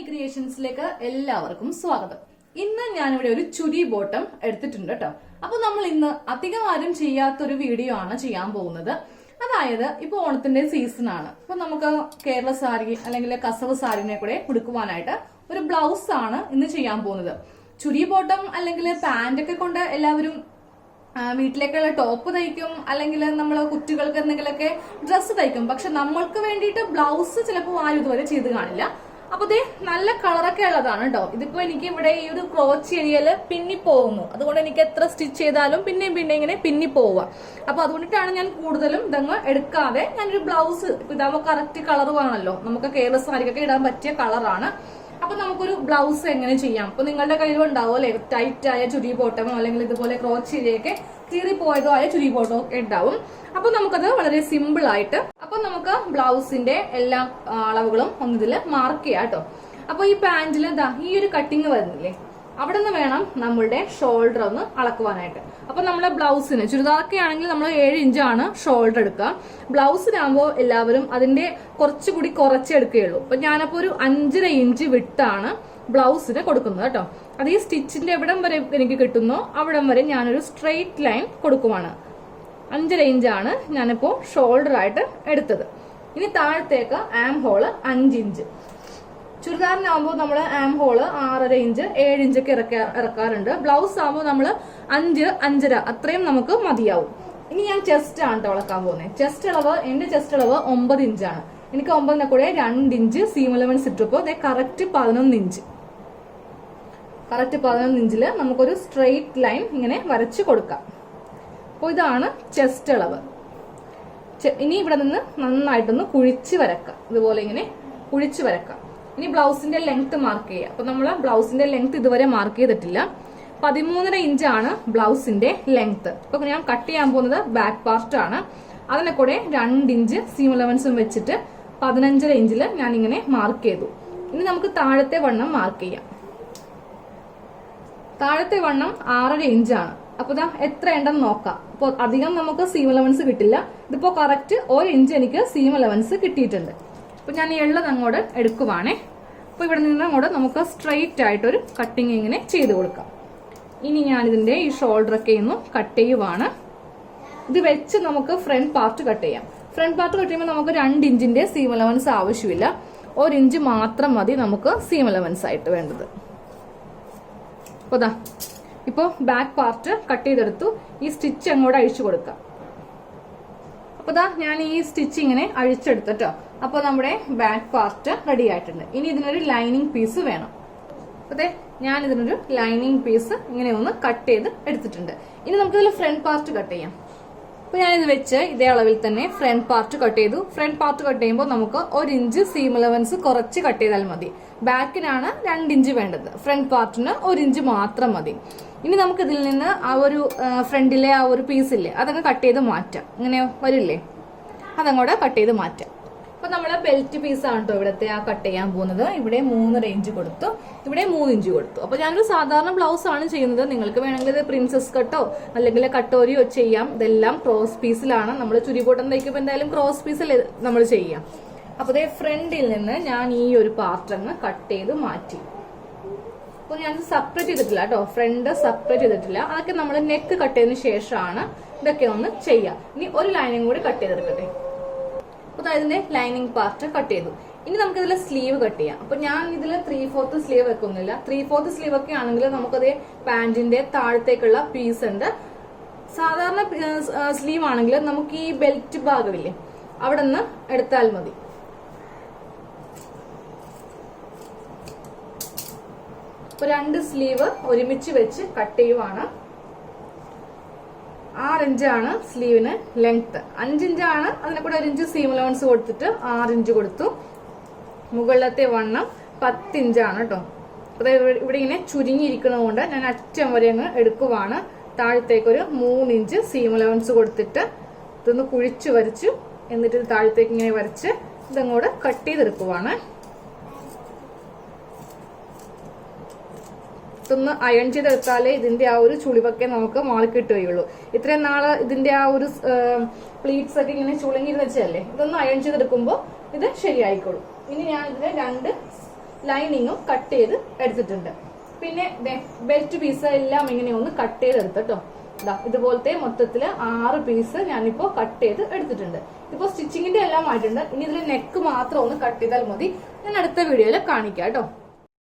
ക്രിയേഷൻസിലേക്ക് എല്ലാവർക്കും സ്വാഗതം. ഇന്ന് ഞാനിവിടെ ഒരു ചുരി ബോട്ടം എടുത്തിട്ടുണ്ട് കേട്ടോ. അപ്പൊ നമ്മൾ ഇന്ന് അധികം ആരും ചെയ്യാത്തൊരു വീഡിയോ ആണ് ചെയ്യാൻ പോകുന്നത്. അതായത് ഇപ്പൊ ഓണത്തിന്റെ സീസൺ ആണ്. അപ്പൊ നമുക്ക് കേരള സാരി അല്ലെങ്കിൽ കസവ് സാരിനെ കൂടെ ഉടുക്കുവാനായിട്ട് ഒരു ബ്ലൗസ് ആണ് ഇന്ന് ചെയ്യാൻ പോകുന്നത്. ചുരി ബോട്ടം അല്ലെങ്കിൽ പാന്റ് ഒക്കെ കൊണ്ട് എല്ലാവരും വീട്ടിലേക്കുള്ള ടോപ്പ് തയ്ക്കും, അല്ലെങ്കിൽ നമ്മൾ കുട്ടികൾക്ക് എന്തെങ്കിലുമൊക്കെ ഡ്രസ്സ് തയ്ക്കും. പക്ഷെ നമ്മൾക്ക് വേണ്ടിയിട്ട് ബ്ലൗസ് ചിലപ്പോൾ ആരും ഇതുവരെ ചെയ്ത് കാണില്ല. അപ്പൊ ഇത് നല്ല കളറൊക്കെ ഉള്ളതാണ് കേട്ടോ. ഇതിപ്പോ എനിക്ക് ഇവിടെ ഈ ഒരു ക്രോച്ച് ഏരിയയില് പിന്നിപ്പോകുന്നു. അതുകൊണ്ട് എനിക്ക് എത്ര സ്റ്റിച്ച് ചെയ്താലും പിന്നെയും ഇങ്ങനെ പിന്നിപ്പോവുക. അപ്പൊ അതുകൊണ്ടിട്ടാണ് ഞാൻ കൂടുതലും ഇതങ്ങ് എടുക്കാതെ ഞാനൊരു ബ്ലൗസ് ഇതാകുമ്പോൾ കറക്റ്റ് കളർ വേണമല്ലോ, നമുക്ക് കേരള സാരിക്കൊക്കെ ഇടാൻ പറ്റിയ കളറാണ്. അപ്പൊ നമുക്കൊരു ബ്ലൗസ് എങ്ങനെ ചെയ്യാം? അപ്പൊ നിങ്ങളുടെ കയ്യിൽ ഉണ്ടാവും അല്ലെ, ടൈറ്റ് ആയ ചുരി ബോട്ടമോ അല്ലെങ്കിൽ ഇതുപോലെ ക്രോച്ച് ഏരിയയൊക്കെ കീറിപ്പോയതോ ആയ ചുരി ബോട്ടോ ഉണ്ടാവും. അപ്പൊ നമുക്കത് വളരെ സിമ്പിൾ ആയിട്ട് അപ്പൊ നമുക്ക് ബ്ലൗസിന്റെ എല്ലാ അളവുകളും ഒന്നിതില് മാർക്ക് ചെയ്യാം കേട്ടോ. അപ്പൊ ഈ പാന്റിൽ ഈ ഒരു കട്ടിങ് വരുന്നില്ലേ, അവിടെ നിന്ന് വേണം നമ്മളുടെ ഷോൾഡർ ഒന്ന് അളക്കുവാനായിട്ട്. അപ്പൊ നമ്മളെ ബ്ലൗസിന് ചുരിദാറൊക്കെ ആണെങ്കിൽ നമ്മൾ 7 ഇഞ്ചാണ് ഷോൾഡർ എടുക്കുക. ബ്ലൗസിനാകുമ്പോൾ എല്ലാവരും അതിന്റെ കുറച്ചുകൂടി കുറച്ചെടുക്കുകയുള്ളൂ. അപ്പൊ ഞാനപ്പോ ഒരു 5.5 ഇഞ്ച് വിട്ടാണ് ബ്ലൗസിന് കൊടുക്കുന്നത് കേട്ടോ. അത് ഈ സ്റ്റിച്ചിന്റെ എവിടം വരെ എനിക്ക് കിട്ടുന്നോ അവിടം വരെ ഞാനൊരു സ്ട്രെയിറ്റ് ലൈൻ കൊടുക്കുവാണ്. 5.5 ഇഞ്ചാണ് ഞാനിപ്പോ ഷോൾഡർ ആയിട്ട് എടുത്തത്. ഇനി താഴത്തേക്ക് ആം ഹോള് 5 ഇഞ്ച്. ചുരിദാറിനാകുമ്പോൾ നമ്മൾ ആം ഹോള് 6.5 ഇഞ്ച് 7 ഇഞ്ചൊക്കെ ഇറക്കാറുണ്ട്. ബ്ലൗസ് ആകുമ്പോൾ നമ്മൾ 5, 5.5 അത്രയും നമുക്ക് മതിയാവും. ഇനി ഞാൻ ചെസ്റ്റ് ആണ് കേട്ടോ അളക്കാൻ പോകുന്നത്. ചെസ്റ്റ് അളവ്, എന്റെ ചെസ്റ്റ് അളവ് 9 ഇഞ്ചാണ്. എനിക്ക് 9നെ കൂടെ 2 ഇഞ്ച് സീം അലവൻസ് ഇട്ടപ്പോ കറക്റ്റ് 11 ഇഞ്ച്. കറക്റ്റ് 11 ഇഞ്ചില് നമുക്കൊരു സ്ട്രെയിറ്റ് ലൈൻ ഇങ്ങനെ വരച്ച് കൊടുക്കാം. അപ്പോൾ ഇതാണ് ചെസ്റ്റ് അളവ്. ഇനി ഇവിടെ നിന്ന് നന്നായിട്ടൊന്ന് കുഴിച്ച് വരക്കാം. ഇതുപോലെ ഇങ്ങനെ കുഴിച്ച് വരക്കാം. ഇനി ബ്ലൗസിന്റെ ലെങ്ത് മാർക്ക് ചെയ്യുക. അപ്പൊ നമ്മൾ ബ്ലൗസിന്റെ ലെങ്ത് ഇതുവരെ മാർക്ക് ചെയ്തിട്ടില്ല. 13.5 ഇഞ്ചാണ് ബ്ലൗസിന്റെ ലെങ്ത്. അപ്പൊ ഞാൻ കട്ട് ചെയ്യാൻ പോകുന്നത് ബാക്ക് പാർട്ട് ആണ്. അതിനെ കൂടെ 2 ഇഞ്ച് സീം അലവൻസും വെച്ചിട്ട് 15.5 ഇഞ്ചില് ഞാൻ ഇങ്ങനെ മാർക്ക് ചെയ്തു. ഇനി നമുക്ക് താഴത്തെ വണ്ണം മാർക്ക് ചെയ്യാം. താഴത്തെ വണ്ണം 6.5 ഇഞ്ചാണ്. അപ്പൊ എത്ര ഉണ്ടെന്ന് നോക്കാം. അപ്പൊ അധികം നമുക്ക് സീം അലവൻസ് കിട്ടില്ല. ഇതിപ്പോ കറക്റ്റ് 1 ഇഞ്ച് എനിക്ക് സീം അലവൻസ് കിട്ടിയിട്ടുണ്ട്. അപ്പൊ ഞാൻ ഈ ഉള്ളത് അങ്ങോട്ട് എടുക്കുവാണേ. അപ്പൊ ഇവിടെ നിന്ന് അങ്ങോട്ട് നമുക്ക് സ്ട്രെയിറ്റ് ആയിട്ടൊരു കട്ടിങ് ഇങ്ങനെ ചെയ്ത് കൊടുക്കാം. ഇനി ഞാൻ ഇതിന്റെ ഈ ഷോൾഡർ ഒക്കെ ഒന്ന് കട്ട് ചെയ്യുവാണ്. ഇത് വെച്ച് നമുക്ക് ഫ്രണ്ട് പാർട്ട് കട്ട് ചെയ്യാം. ഫ്രണ്ട് പാർട്ട് കട്ട് ചെയ്യുമ്പോൾ നമുക്ക് 2 ഇഞ്ചിന്റെ സീം അലവൻസ് ആവശ്യമില്ല. 1 ഇഞ്ച് മാത്രം മതി നമുക്ക് സീം അലവൻസ് ആയിട്ട് വേണ്ടത്. അപ്പൊ ഇപ്പൊ ബാക്ക് പാർട്ട് കട്ട് ചെയ്തെടുത്തു. ഈ സ്റ്റിച്ച് അങ്ങോട്ട് അഴിച്ചു കൊടുക്കാം. അപ്പൊ ഞാൻ ഈ സ്റ്റിച്ച് ഇങ്ങനെ അഴിച്ചെടുത്തട്ടോ. അപ്പൊ നമ്മുടെ ബാക്ക് പാർട്ട് റെഡി ആയിട്ടുണ്ട്. ഇനി ഇതിനൊരു ലൈനിങ് പീസ് വേണം. അതെ, ഞാൻ ഇതിനൊരു ലൈനിങ് പീസ് ഇങ്ങനെ ഒന്ന് കട്ട് ചെയ്ത് എടുത്തിട്ടുണ്ട്. ഇനി നമുക്കിതിൽ ഫ്രണ്ട് പാർട്ട് കട്ട് ചെയ്യാം. അപ്പൊ ഞാനിത് വെച്ച് ഇതേ അളവിൽ തന്നെ ഫ്രണ്ട് പാർട്ട് കട്ട് ചെയ്തു. ഫ്രണ്ട് പാർട്ട് കട്ട് ചെയ്യുമ്പോൾ നമുക്ക് 1 ഇഞ്ച് സീം അലവൻസ് കുറച്ച് കട്ട് ചെയ്താൽ മതി. ബാക്കിനാണ് 2 ഇഞ്ച് വേണ്ടത്. ഫ്രണ്ട് പാർട്ടിന് 1 ഇഞ്ച് മാത്രം മതി. ഇനി നമുക്ക് ഇതിൽ നിന്ന് ആ ഒരു ഫ്രണ്ടിലെ ആ ഒരു പീസില്ലേ, അതങ്ങ് കട്ട് ചെയ്ത് മാറ്റാം. ഇങ്ങനെ വരില്ലേ, അതങ്ങോട്ട് കട്ട് ചെയ്ത് മാറ്റാം. അപ്പൊ നമ്മള് ബെൽറ്റ് പീസാണ് കേട്ടോ ഇവിടത്തെ ആ കട്ട് ചെയ്യാൻ പോകുന്നത്. ഇവിടെ 3.5 ഇഞ്ച് കൊടുത്തു, ഇവിടെ 3 ഇഞ്ച് കൊടുത്തു. അപ്പൊ ഞാനൊരു സാധാരണ ബ്ലൗസ് ആണ് ചെയ്യുന്നത്. നിങ്ങൾക്ക് വേണമെങ്കിൽ ഇത് പ്രിൻസസ് കട്ടോ അല്ലെങ്കിൽ കട്ടോരിയോ ചെയ്യാം. ഇതെല്ലാം ക്രോസ് പീസിലാണ്. നമ്മൾ ചുരി ബോട്ടം തയ്ക്കുമ്പോൾ എന്തായാലും ക്രോസ് പീസിൽ നമ്മൾ ചെയ്യാം. അപ്പൊ ഇതേ ഫ്രണ്ടിൽ നിന്ന് ഞാൻ ഈ ഒരു പാർട്ട് അങ്ങ് കട്ട് ചെയ്ത് മാറ്റി. അപ്പൊ ഞാൻ സെപ്പറേറ്റ് ചെയ്തിട്ടില്ല കേട്ടോ, ഫ്രണ്ട് സെപ്പറേറ്റ് ചെയ്തിട്ടില്ല. അതൊക്കെ നമ്മൾ നെക്ക് കട്ട് ചെയ്തതിന് ശേഷമാണ് ഇതൊക്കെ ഒന്ന് ചെയ്യാം. ഇനി ഒരു ലൈനിങ് കൂടി കട്ട് ചെയ്തെടുക്കട്ടെ. അപ്പൊ ഇതിന്റെ ലൈനിങ് പാർട്ട് കട്ട് ചെയ്തു. ഇനി നമുക്ക് ഇതിൽ സ്ലീവ് കട്ട് ചെയ്യാം. അപ്പൊ ഞാൻ ഇതിൽ 3/4 സ്ലീവ് വെക്കുന്നില്ല. 3/4 സ്ലീവ് ഒക്കെ ആണെങ്കിൽ നമുക്കത് പാന്റിന്റെ താഴത്തേക്കുള്ള പീസ് ഉണ്ട്. സാധാരണ സ്ലീവ് ആണെങ്കിൽ നമുക്ക് ഈ ബെൽറ്റ് ഭാഗമില്ലേ, അവിടെ നിന്ന് എടുത്താൽ മതി. ഇപ്പൊ 2 സ്ലീവ് ഒരുമിച്ച് വെച്ച് കട്ട് ചെയ്യുവാണ്. 6 ഇഞ്ചാണ് സ്ലീവിന് ലെങ്ത്. 5 ഇഞ്ചാണ്. അതിനെ കൂടെ 1 ഇഞ്ച് സീം അലവൻസ് കൊടുത്തിട്ട് 6 ഇഞ്ച് കൊടുത്തു. മുകളിലത്തെ വണ്ണം 10 ഇഞ്ചാണ് കേട്ടോ. അപ്പൊ ഇവിടെ ഇങ്ങനെ ചുരുങ്ങിയിരിക്കുന്നത് കൊണ്ട് ഞാൻ അറ്റം വരെ അങ്ങ് എടുക്കുവാണ്. താഴത്തേക്കൊരു 3 ഇഞ്ച് സീം അലവൻസ് കൊടുത്തിട്ട് ഇതൊന്ന് കുഴിച്ചു വരച്ചു. എന്നിട്ട് താഴത്തേക്ക് ഇങ്ങനെ വരച്ച് ഇതങ്ങോട്ട് കട്ട് ചെയ്തെടുക്കുവാണ്. ഇതൊന്ന് അയൺ ചെയ്തെടുത്താലേ ഇതിന്റെ ആ ഒരു ചുളിവൊക്കെ നമുക്ക് മാറി കിട്ടുകയുള്ളൂ. ഇത്രയും നാള് ഇതിന്റെ ആ ഒരു പ്ലീറ്റ്സ് ഒക്കെ ഇങ്ങനെ ചുളുങ്ങിന്ന് വെച്ചല്ലേ, ഇതൊന്ന് അയൺ ചെയ്തെടുക്കുമ്പോൾ ഇത് ശരിയായിക്കോളും. ഇനി ഞാൻ ഇതിന് 2 ലൈനിങ്ങും കട്ട് ചെയ്ത് എടുത്തിട്ടുണ്ട്. പിന്നെ ബെൽറ്റ് പീസ് എല്ലാം ഇങ്ങനെ ഒന്ന് കട്ട് ചെയ്ത് എടുത്തട്ടോ. ഇതുപോലത്തെ മൊത്തത്തില് 6 പീസ് ഞാനിപ്പോ കട്ട് ചെയ്ത് എടുത്തിട്ടുണ്ട്. ഇപ്പൊ സ്റ്റിച്ചിങ്ങിന്റെ എല്ലാം ആയിട്ടുണ്ട്. ഇനി ഇതിൽ നെക്ക് മാത്രം ഒന്ന് കട്ട് ചെയ്താൽ മതി. ഞാൻ അടുത്ത വീഡിയോയിൽ കാണിക്കാം കേട്ടോ.